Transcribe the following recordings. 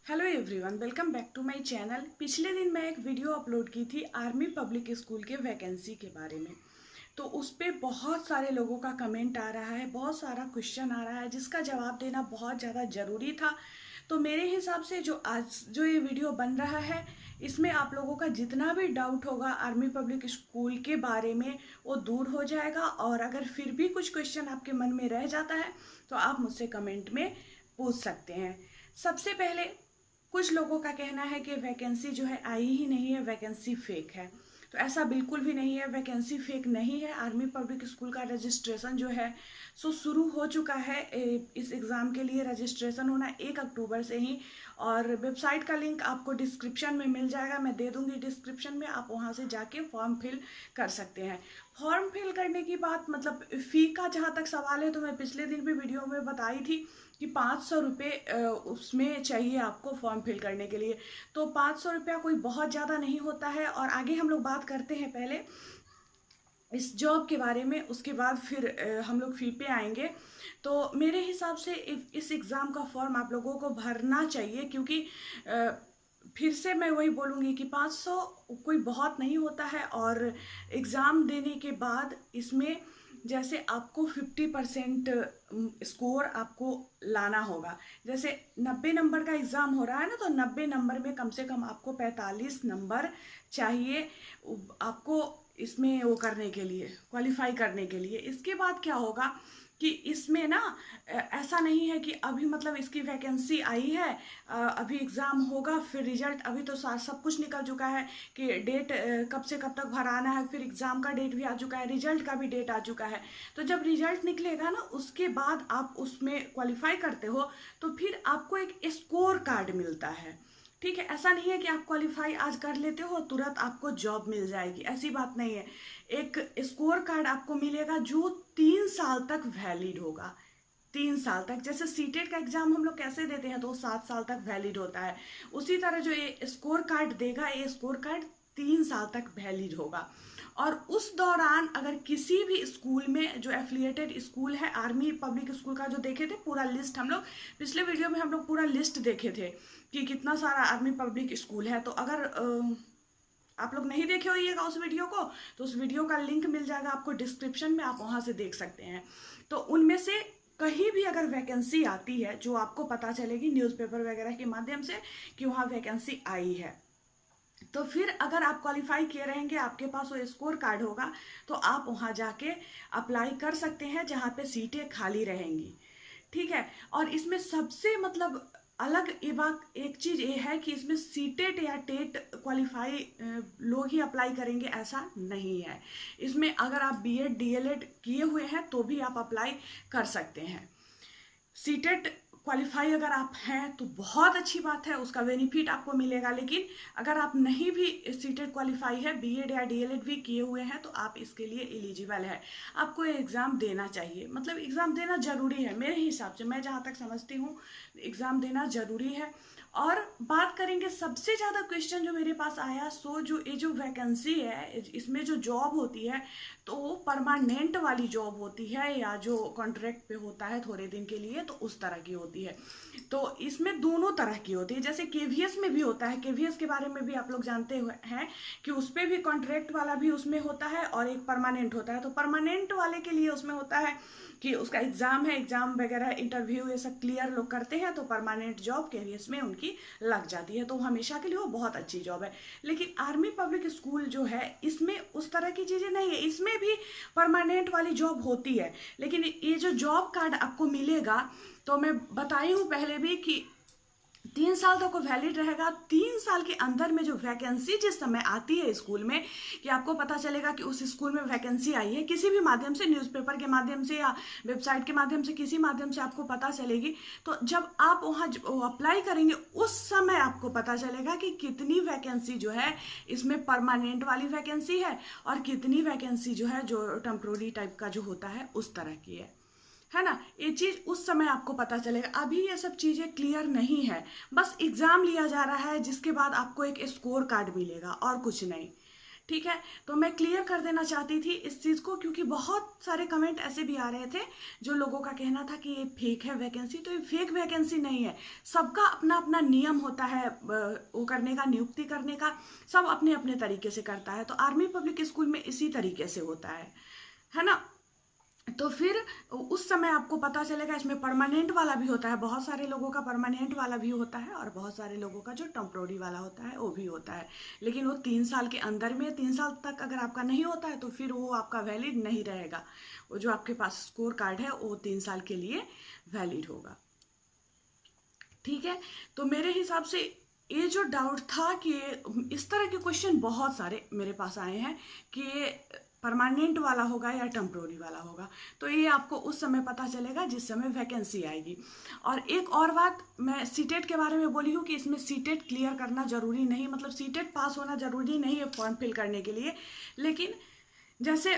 Hello everyone, welcome back to my channel. पिछले दिन मैं एक वीडियो अपलोड की थी आर्मी पब्लिक स्कूल के वैकेंसी के बारे में। तो उस पर बहुत सारे लोगों का कमेंट आ रहा है, बहुत सारा क्वेश्चन आ रहा है जिसका जवाब देना बहुत ज़्यादा ज़रूरी था। तो मेरे हिसाब से जो ये वीडियो बन रहा है, इसमें आप लोगों का जितना भी डाउट होगा आर्मी पब्लिक स्कूल के बारे में वो दूर हो जाएगा। और अगर फिर भी कुछ क्वेश्चन आपके मन में रह जाता है तो आप मुझसे कमेंट में पूछ सकते हैं। सबसे पहले कुछ लोगों का कहना है कि वैकेंसी जो है आई ही नहीं है, वैकेंसी फेक है। तो ऐसा बिल्कुल भी नहीं है, वैकेंसी फेक नहीं है। आर्मी पब्लिक स्कूल का रजिस्ट्रेशन जो है सो शुरू हो चुका है। इस एग्ज़ाम के लिए रजिस्ट्रेशन होना 1 अक्टूबर से ही। और वेबसाइट का लिंक आपको डिस्क्रिप्शन में मिल जाएगा, मैं दे दूंगी डिस्क्रिप्शन में, आप वहाँ से जाके फॉर्म फिल कर सकते हैं। फॉर्म फिल करने की बात मतलब फ़ी का जहाँ तक सवाल है, तो मैं पिछले दिन भी वीडियो में बताई थी कि 500 रुपये उसमें चाहिए आपको फॉर्म फिल करने के लिए। तो 500 रुपया कोई बहुत ज़्यादा नहीं होता है। और आगे हम लोग बात करते हैं पहले इस जॉब के बारे में, उसके बाद फिर हम लोग फ़ी पे आएंगे। तो मेरे हिसाब से इस एग्ज़ाम का फॉर्म आप लोगों को भरना चाहिए, क्योंकि फिर से मैं वही बोलूँगी कि 500 कोई बहुत नहीं होता है। और एग्ज़ाम देने के बाद इसमें जैसे आपको 50% स्कोर आपको लाना होगा। जैसे 90 नंबर का एग्ज़ाम हो रहा है ना, तो 90 नंबर में कम से कम आपको 45 नंबर चाहिए आपको इसमें वो करने के लिए, क्वालिफाई करने के लिए। इसके बाद क्या होगा कि इसमें ना ऐसा नहीं है कि अभी मतलब इसकी वैकेंसी आई है, अभी एग्ज़ाम होगा फिर रिजल्ट, अभी तो सब कुछ निकल चुका है कि डेट कब से कब तक भराना है, फिर एग्ज़ाम का डेट भी आ चुका है, रिजल्ट का भी डेट आ चुका है। तो जब रिजल्ट निकलेगा ना, उसके बाद आप उसमें क्वालिफाई करते हो तो फिर आपको एक स्कोर कार्ड मिलता है। ठीक है, ऐसा नहीं है कि आप क्वालिफाई आज कर लेते हो तुरंत आपको जॉब मिल जाएगी, ऐसी बात नहीं है। एक स्कोर कार्ड आपको मिलेगा जो 3 साल तक वैलिड होगा। 3 साल तक, जैसे सीटेट का एग्जाम हम लोग कैसे देते हैं तो 7 साल तक वैलिड होता है, उसी तरह जो ये स्कोर कार्ड देगा, ये स्कोर कार्ड 3 साल तक वैलिड होगा। और उस दौरान अगर किसी भी स्कूल में जो एफिलिएटेड स्कूल है आर्मी पब्लिक स्कूल का, जो देखे थे पूरा लिस्ट हम लोग पिछले वीडियो में, हम लोग पूरा लिस्ट देखे थे कि कितना सारा आर्मी पब्लिक स्कूल है। तो अगर आप लोग नहीं देखे होइएगा उस वीडियो को, तो उस वीडियो का लिंक मिल जाएगा आपको डिस्क्रिप्शन में, आप वहाँ से देख सकते हैं। तो उनमें से कहीं भी अगर वैकेंसी आती है जो आपको पता चलेगी न्यूज़पेपर वगैरह के माध्यम से कि वहाँ वैकेंसी आई है, तो फिर अगर आप क्वालिफाई किए रहेंगे, आपके पास वो स्कोर कार्ड होगा, तो आप वहाँ जाके अप्लाई कर सकते हैं जहाँ पे सीटें खाली रहेंगी। ठीक है। और इसमें सबसे मतलब अलग एक चीज़ ये है कि इसमें सीटेट या टेट क्वालिफाई लोग ही अप्लाई करेंगे, ऐसा नहीं है। इसमें अगर आप बीएड डीएलएड किए हुए हैं तो भी आप अप्लाई कर सकते हैं। सीटेट क्वालिफाई अगर आप हैं तो बहुत अच्छी बात है, उसका बेनिफिट आपको मिलेगा। लेकिन अगर आप नहीं भी सीटेट क्वालिफाई है, बीएड या डीएलएड भी किए हुए हैं, तो आप इसके लिए एलिजिबल है। आपको एग्ज़ाम देना चाहिए, मतलब एग्ज़ाम देना ज़रूरी है मेरे हिसाब से, मैं जहाँ तक समझती हूँ एग्ज़ाम देना ज़रूरी है। और बात करेंगे सबसे ज़्यादा क्वेश्चन जो मेरे पास आया, सो जो ये जो वैकेंसी है इसमें जो जॉब होती है तो वो परमानेंट वाली जॉब होती है या जो कॉन्ट्रैक्ट पे होता है थोड़े दिन के लिए, तो उस तरह की होती है। तो इसमें दोनों तरह की होती है, जैसे केवीएस में भी होता है, केवीएस के बारे में भी आप लोग जानते हुए हैं कि उस पर भी कॉन्ट्रैक्ट वाला भी उसमें होता है और एक परमानेंट होता है। तो परमानेंट वाले के लिए उसमें होता है कि उसका एग्ज़ाम है, एग्ज़ाम वगैरह इंटरव्यू ये सब क्लियर लोग करते हैं तो परमानेंट जॉब केवीएस में उनकी लग जाती है, तो हमेशा के लिए वो बहुत अच्छी जॉब है। लेकिन आर्मी पब्लिक स्कूल जो है इसमें उस तरह की चीज़ें नहीं है, इसमें भी परमानेंट वाली जॉब होती है। लेकिन ये जो जॉब कार्ड आपको मिलेगा, तो मैं बताई हूँ पहले भी कि 3 साल तक वो वैलिड रहेगा। 3 साल के अंदर में जो वैकेंसी जिस समय आती है स्कूल में, कि आपको पता चलेगा कि उस स्कूल में वैकेंसी आई है, किसी भी माध्यम से, न्यूज़पेपर के माध्यम से या वेबसाइट के माध्यम से, किसी माध्यम से आपको पता चलेगी। तो जब आप वहाँ अप्लाई करेंगे उस समय आपको पता चलेगा कि कितनी वैकेंसी जो है इसमें परमानेंट वाली वैकेंसी है और कितनी वैकेंसी जो है जो टेम्प्रोरी टाइप का जो होता है उस तरह की है ना। ये चीज़ उस समय आपको पता चलेगा, अभी ये सब चीज़ें क्लियर नहीं है। बस एग्ज़ाम लिया जा रहा है जिसके बाद आपको एक स्कोर कार्ड मिलेगा और कुछ नहीं। ठीक है, तो मैं क्लियर कर देना चाहती थी इस चीज़ को, क्योंकि बहुत सारे कमेंट ऐसे भी आ रहे थे जो लोगों का कहना था कि ये फेक है वैकेंसी। तो ये फेक वैकेंसी नहीं है, सबका अपना अपना नियम होता है वो करने का, नियुक्ति करने का, सब अपने अपने तरीके से करता है। तो आर्मी पब्लिक स्कूल में इसी तरीके से होता है ना। तो फिर उस समय आपको पता चलेगा, इसमें परमानेंट वाला भी होता है, बहुत सारे लोगों का परमानेंट वाला भी होता है और बहुत सारे लोगों का जो टेम्पोररी वाला होता है वो भी होता है। लेकिन वो 3 साल के अंदर में, 3 साल तक अगर आपका नहीं होता है तो फिर वो आपका वैलिड नहीं रहेगा। वो जो आपके पास स्कोर कार्ड है वो 3 साल के लिए वैलिड होगा। ठीक है, तो मेरे हिसाब से ये जो डाउट था कि इस तरह के क्वेश्चन बहुत सारे मेरे पास आए हैं कि ये परमानेंट वाला होगा या टेम्प्रोरी वाला होगा, तो ये आपको उस समय पता चलेगा जिस समय वैकेंसी आएगी। और एक और बात मैं सीटेट के बारे में बोली हूँ कि इसमें सीटेट क्लियर करना जरूरी नहीं, मतलब सीटेट पास होना जरूरी नहीं है फॉर्म फिल करने के लिए। लेकिन जैसे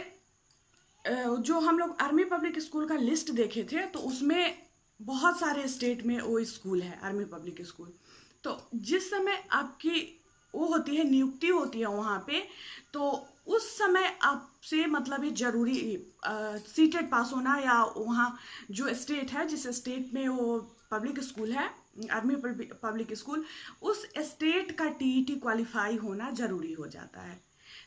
जो हम लोग आर्मी पब्लिक स्कूल का लिस्ट देखे थे तो उसमें बहुत सारे स्टेट में वो स्कूल है आर्मी पब्लिक स्कूल। तो जिस समय आपकी वो होती है, नियुक्ति होती है वहाँ पे, तो उस समय आपसे मतलब ये जरूरी सीटेट पास होना, या वहाँ जो स्टेट है जिस स्टेट में वो पब्लिक स्कूल है आर्मी पब्लिक स्कूल, उस स्टेट का टीईटी क्वालिफाई होना जरूरी हो जाता है।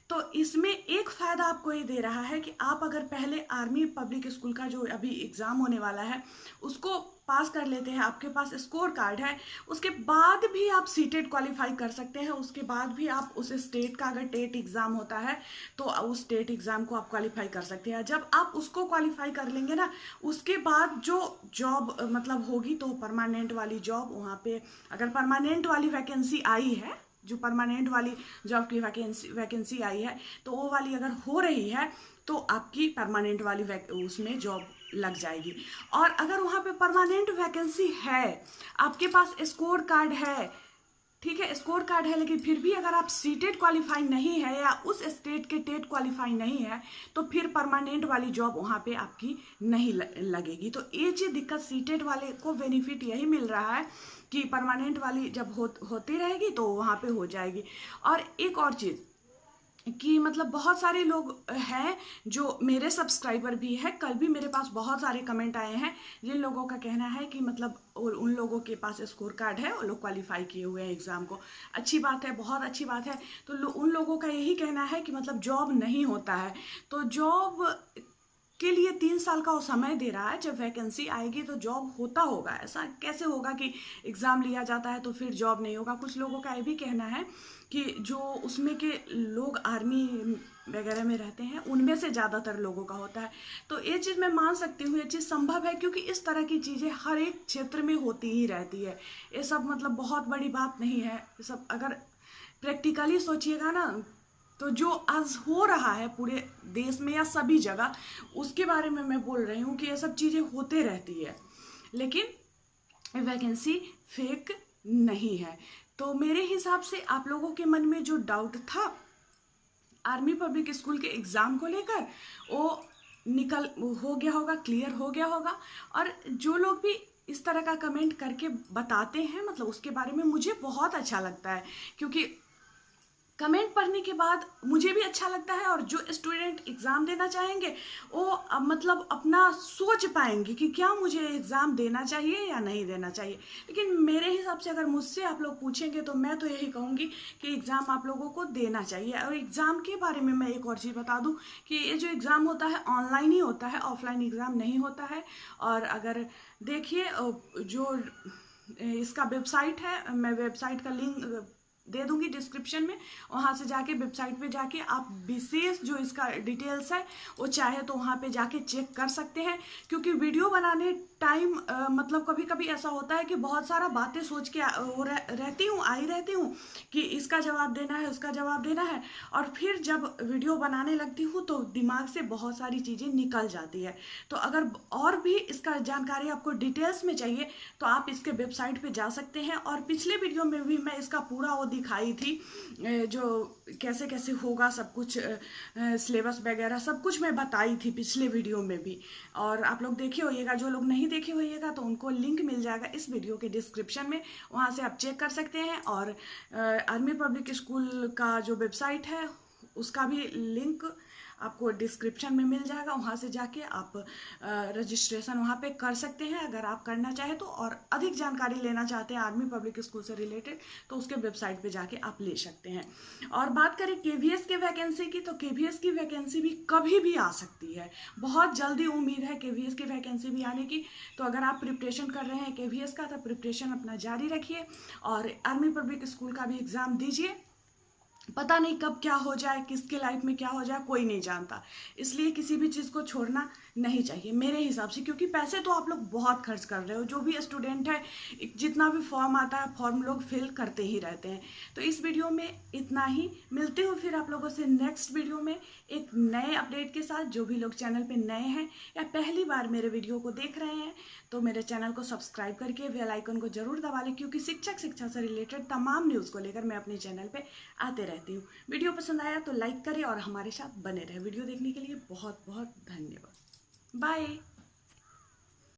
तो इसमें एक फ़ायदा आपको ये दे रहा है कि आप अगर पहले आर्मी पब्लिक स्कूल का जो अभी एग्ज़ाम होने वाला है उसको पास कर लेते हैं, आपके पास स्कोर कार्ड है, उसके बाद भी आप सीटेट क्वालिफाई कर सकते हैं। उसके बाद भी आप उस स्टेट का अगर टेट एग्ज़ाम होता है तो उस टेट एग्ज़ाम को आप क्वालिफाई कर सकते हैं। जब आप उसको क्वालिफाई कर लेंगे ना, उसके बाद जो जॉब मतलब होगी तो परमानेंट वाली जॉब वहाँ पे, अगर परमानेंट वाली वैकेंसी आई है, जो परमानेंट वाली जॉब की वैकेंसी आई है, तो वो वाली अगर हो रही है तो आपकी परमानेंट वाली उसमें जॉब लग जाएगी। और अगर वहाँ पे परमानेंट वैकेंसी है, आपके पास स्कोर कार्ड है, ठीक है, स्कोर कार्ड है, लेकिन फिर भी अगर आप सीटेट क्वालिफाई नहीं है या उस स्टेट के टेट क्वालिफाई नहीं है तो फिर परमानेंट वाली जॉब वहाँ पे आपकी नहीं लगेगी। तो ये चीज़ दिक्कत सीटेट वाले को बेनिफिट यही मिल रहा है कि परमानेंट वाली जब होती रहेगी तो वहाँ पे हो जाएगी। और एक और चीज़ कि मतलब बहुत सारे लोग हैं जो मेरे सब्सक्राइबर भी है, कल भी मेरे पास बहुत सारे कमेंट आए हैं जिन लोगों का कहना है कि मतलब उन लोगों के पास स्कोर कार्ड है, वो लोग क्वालिफाई किए हुए हैं एग्ज़ाम को। अच्छी बात है, बहुत अच्छी बात है। तो उन लोगों का यही कहना है कि मतलब जॉब नहीं होता है, तो जॉब के लिए 3 साल का वो समय दे रहा है, जब वैकेंसी आएगी तो जॉब होता होगा। ऐसा कैसे होगा कि एग्ज़ाम लिया जाता है तो फिर जॉब नहीं होगा। कुछ लोगों का ये भी कहना है कि जो उसमें के लोग आर्मी वगैरह में रहते हैं उनमें से ज़्यादातर लोगों का होता है। तो ये चीज़ मैं मान सकती हूँ, ये चीज़ संभव है, क्योंकि इस तरह की चीज़ें हर एक क्षेत्र में होती ही रहती है। ये सब मतलब बहुत बड़ी बात नहीं है। ये सब अगर प्रैक्टिकली सोचिएगा ना, तो जो आज हो रहा है पूरे देश में या सभी जगह, उसके बारे में मैं बोल रही हूँ कि ये सब चीज़ें होते रहती है, लेकिन वैकेंसी फेक नहीं है। तो मेरे हिसाब से आप लोगों के मन में जो डाउट था आर्मी पब्लिक स्कूल के एग्ज़ाम को लेकर, वो हो गया होगा, क्लियर हो गया होगा। और जो लोग भी इस तरह का कमेंट करके बताते हैं, मतलब उसके बारे में मुझे बहुत अच्छा लगता है, क्योंकि कमेंट पढ़ने के बाद मुझे भी अच्छा लगता है। और जो स्टूडेंट एग्ज़ाम देना चाहेंगे वो मतलब अपना सोच पाएंगे कि क्या मुझे एग्ज़ाम देना चाहिए या नहीं देना चाहिए। लेकिन मेरे हिसाब से अगर मुझसे आप लोग पूछेंगे तो मैं तो यही कहूँगी कि एग्ज़ाम आप लोगों को देना चाहिए। और एग्ज़ाम के बारे में मैं एक और चीज़ बता दूँ कि ये जो एग्ज़ाम होता है ऑनलाइन ही होता है, ऑफलाइन एग्ज़ाम नहीं होता है। और अगर देखिए जो इसका वेबसाइट है, मैं वेबसाइट का लिंक दे दूंगी डिस्क्रिप्शन में, वहाँ से जाके वेबसाइट पे जाके आप विशेष जो इसका डिटेल्स है वो चाहे तो वहाँ पे जाके चेक कर सकते हैं। क्योंकि वीडियो बनाने टाइम मतलब कभी कभी ऐसा होता है कि बहुत सारा बातें सोच के रहती हूँ कि इसका जवाब देना है, उसका जवाब देना है, और फिर जब वीडियो बनाने लगती हूँ तो दिमाग से बहुत सारी चीज़ें निकल जाती है। तो अगर और भी इसका जानकारी आपको डिटेल्स में चाहिए तो आप इसके वेबसाइट पे जा सकते हैं। और पिछले वीडियो में भी मैं इसका पूरा वो दिखाई थी, जो कैसे कैसे होगा सब कुछ, सिलेबस वगैरह सब कुछ मैं बताई थी पिछले वीडियो में भी। और आप लोग देखे होइएगा, जो लोग नहीं देखे होइएगा तो उनको लिंक मिल जाएगा इस वीडियो के डिस्क्रिप्शन में, वहाँ से आप चेक कर सकते हैं। और आर्मी पब्लिक स्कूल का जो वेबसाइट है उसका भी लिंक आपको डिस्क्रिप्शन में मिल जाएगा, वहाँ से जाके आप रजिस्ट्रेशन वहाँ पे कर सकते हैं अगर आप करना चाहें तो। और अधिक जानकारी लेना चाहते हैं आर्मी पब्लिक स्कूल से रिलेटेड तो उसके वेबसाइट पे जाके आप ले सकते हैं। और बात करें केवीएस के वैकेंसी की, तो केवीएस की वैकेंसी भी कभी भी आ सकती है, बहुत जल्दी उम्मीद है केवीएस की वैकेंसी भी आने की। तो अगर आप प्रिपरेशन कर रहे हैं केवीएस का तो प्रिपरेशन अपना जारी रखिए और आर्मी पब्लिक स्कूल का भी एग्ज़ाम दीजिए। पता नहीं कब क्या हो जाए, किसके लाइफ में क्या हो जाए, कोई नहीं जानता, इसलिए किसी भी चीज़ को छोड़ना नहीं चाहिए मेरे हिसाब से, क्योंकि पैसे तो आप लोग बहुत खर्च कर रहे हो। जो भी स्टूडेंट है जितना भी फॉर्म आता है फॉर्म लोग फिल करते ही रहते हैं। तो इस वीडियो में इतना ही, मिलते हो फिर आप लोगों से नेक्स्ट वीडियो में एक नए अपडेट के साथ। जो भी लोग चैनल पे नए हैं या पहली बार मेरे वीडियो को देख रहे हैं तो मेरे चैनल को सब्सक्राइब करके बेल आइकन को जरूर दबा लें, क्योंकि शिक्षा से रिलेटेड तमाम न्यूज़ को लेकर मैं अपने चैनल पे आते रहती हूँ। वीडियो पसंद आया तो लाइक करें और हमारे साथ बने रहे। वीडियो देखने के लिए बहुत बहुत धन्यवाद। बाय।